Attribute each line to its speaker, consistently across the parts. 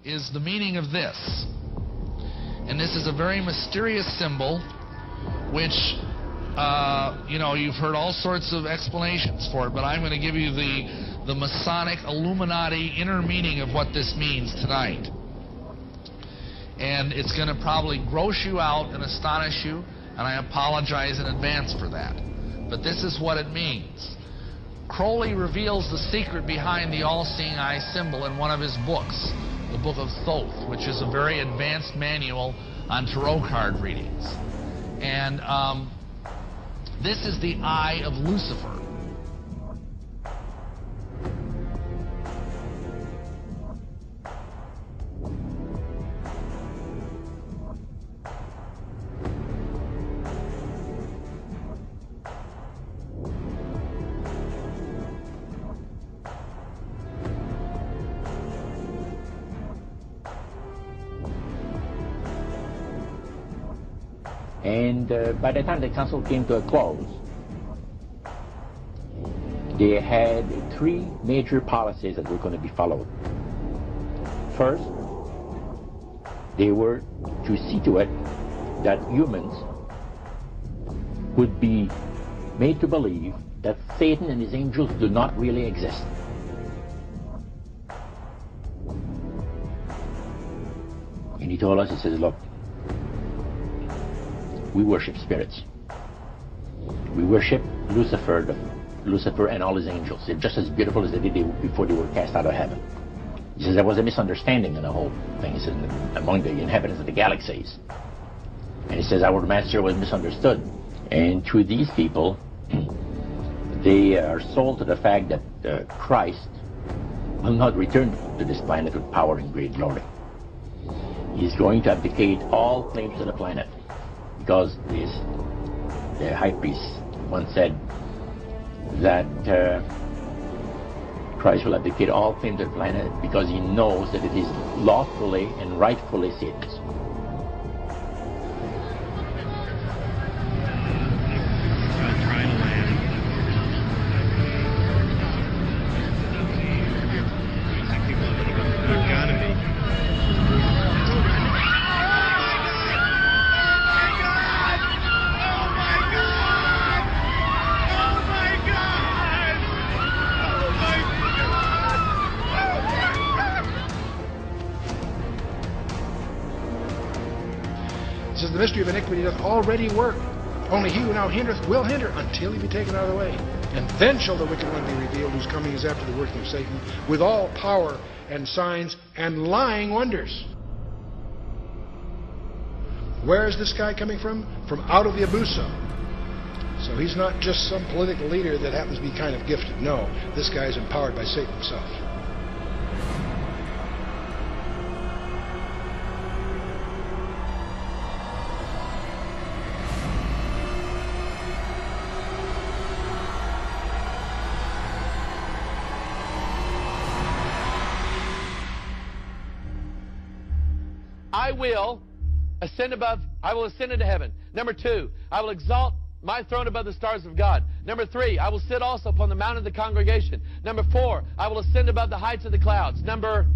Speaker 1: is the meaning of this. And this is a very mysterious symbol, which, you know, you've heard all sorts of explanations for it, but I'm going to give you the Masonic Illuminati inner meaning of what this means tonight. And it's going to probably gross you out and astonish you, and I apologize in advance for that. But this is what it means. Crowley reveals the secret behind the all-seeing eye symbol in one of his books, the Book of Thoth, which is a very advanced manual on tarot card readings. And this is the eye of Lucifer.
Speaker 2: And by the time the council came to a close, they had three major policies that were going to be followed. First, they were to see to it that humans would be made to believe that Satan and his angels do not really exist. And he told us, he says, look, we worship spirits. We worship Lucifer and all his angels. They're just as beautiful as they did before they were cast out of heaven. He says there was a misunderstanding in the whole thing. He says among the inhabitants of the galaxies. And he says our master was misunderstood. And to these people, they are sold to the fact that Christ will not return to this planet with power and great glory. He's going to abdicate all claims to the planet. Because the high priest once said that Christ will abdicate all claim to the planet because he knows that it is lawfully and rightfully Satan's.
Speaker 3: The mystery of iniquity doth already work. Only he who now hindereth will hinder until he be taken out of the way. And then shall the wicked one be revealed, whose coming is after the working of Satan, with all power and signs and lying wonders. Where is this guy coming from? From out of the Abuso. So he's not just some political leader that happens to be kind of gifted. No, this guy is empowered by Satan himself.
Speaker 4: I will ascend into heaven. Number 2, I will exalt my throne above the stars of God. Number 3, I will sit also upon the mount of the congregation. Number 4, I will ascend above the heights of the clouds. Number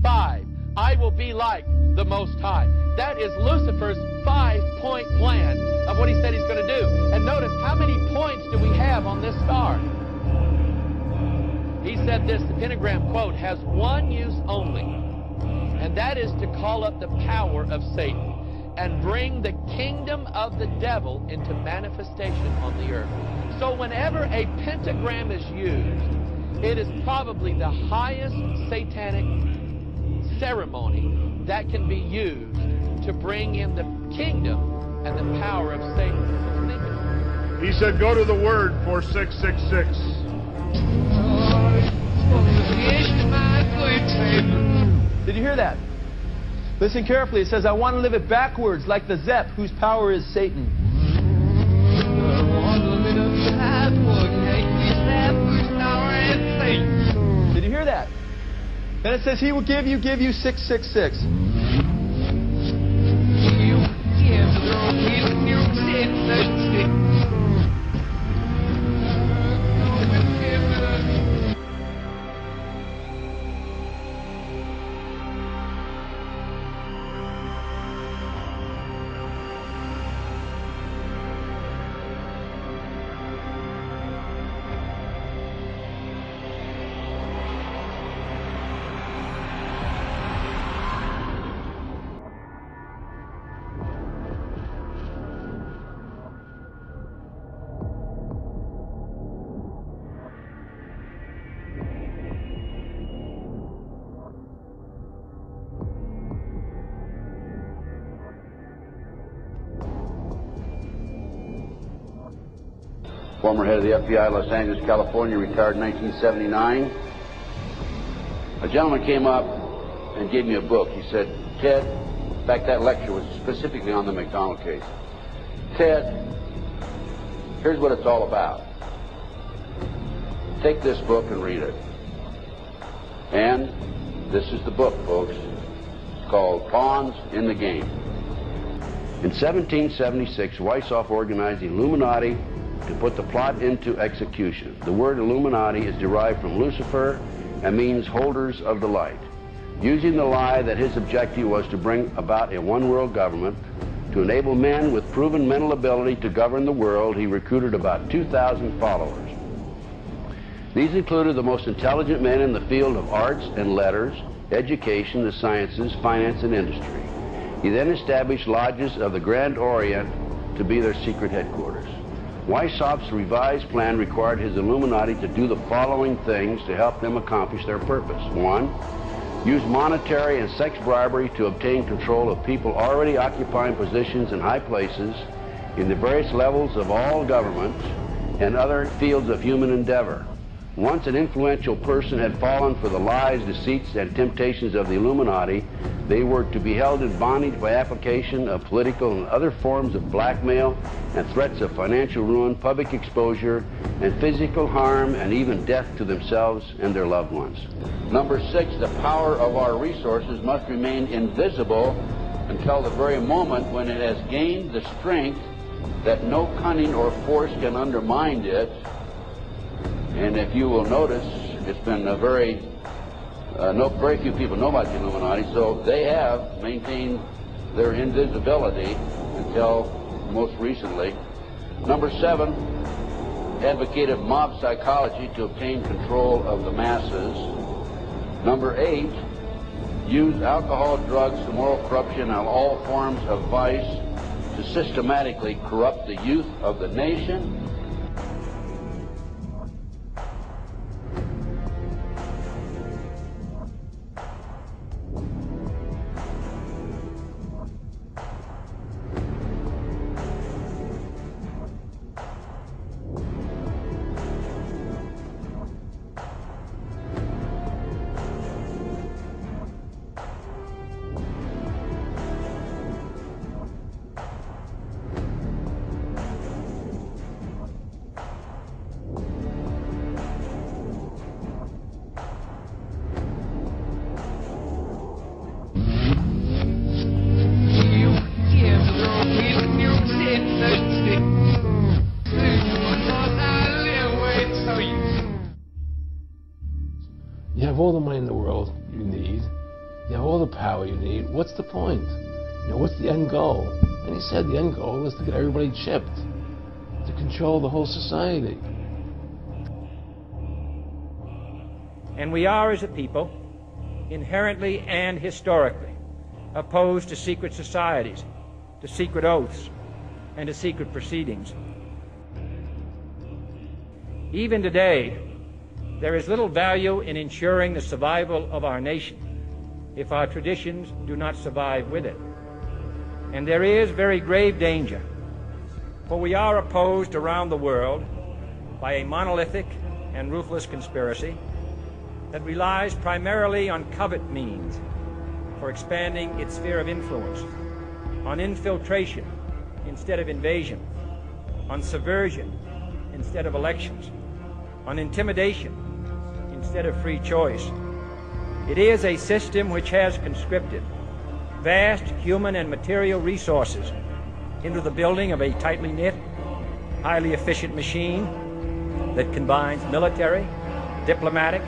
Speaker 4: 5, I will be like the Most High. That is Lucifer's 5-point plan of what he said he's going to do. And notice, how many points do we have on this star? He said this, the pentagram, quote, has one use only. And that is to call up the power of Satan and bring the kingdom of the devil into manifestation on the earth. So whenever a pentagram is used, it is probably the highest satanic ceremony that can be used to bring in the kingdom and the power of Satan.
Speaker 5: He said, go to the word for 666.
Speaker 4: Did you hear that? Listen carefully. It says, I want to live it backwards like the Zep, whose power is Satan. Did you hear that? Then it says, he will give you 666.
Speaker 6: former head of the FBI, Los Angeles, California, retired in 1979. A gentleman came up and gave me a book. He said, Ted, in fact, that lecture was specifically on the McDonald case. Ted, here's what it's all about. Take this book and read it. And this is the book, folks. It's called Pawns in the Game. In 1776, Weishaupt organized the Illuminati to put the plot into execution. The word Illuminati is derived from Lucifer and means holders of the light. Using the lie that his objective was to bring about a one-world government, to enable men with proven mental ability to govern the world, he recruited about 2,000 followers. These included the most intelligent men in the field of arts and letters, education, the sciences, finance, and industry. He then established lodges of the Grand Orient to be their secret headquarters. Weishaupt's revised plan required his Illuminati to do the following things to help them accomplish their purpose. 1. Use monetary and sex bribery to obtain control of people already occupying positions in high places in the various levels of all governments and other fields of human endeavor. Once an influential person had fallen for the lies, deceits, and temptations of the Illuminati, they were to be held in bondage by application of political and other forms of blackmail and threats of financial ruin, public exposure, and physical harm, and even death to themselves and their loved ones. Number 6, the power of our resources must remain invisible until the very moment when it has gained the strength that no cunning or force can undermine it. And if you will notice, it's been a very few people know about the Illuminati, so they have maintained their invisibility until most recently. Number 7, advocated mob psychology to obtain control of the masses. Number 8, use alcohol, drugs, moral corruption, and all forms of vice to systematically corrupt the youth of the nation.
Speaker 7: You have all the money in the world you need. You have all the power you need. What's the point? What's the end goal? And he said the end goal is to get everybody chipped, to control the whole society.
Speaker 8: And we are, as a people, inherently and historically opposed to secret societies, to secret oaths, and to secret proceedings. Even today, there is little value in ensuring the survival of our nation if our traditions do not survive with it. And there is very grave danger, for we are opposed around the world by a monolithic and ruthless conspiracy that relies primarily on covert means for expanding its sphere of influence, on infiltration instead of invasion, on subversion instead of elections, on intimidation instead of free choice. It is a system which has conscripted vast human and material resources into the building of a tightly knit, highly efficient machine that combines military, diplomatic,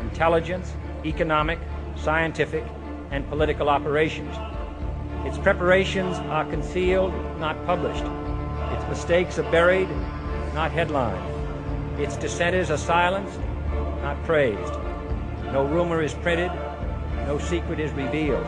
Speaker 8: intelligence, economic, scientific, and political operations. Its preparations are concealed, not published. Its mistakes are buried, not headlined. Its dissenters are silenced, not praised. No rumor is printed, no secret is revealed.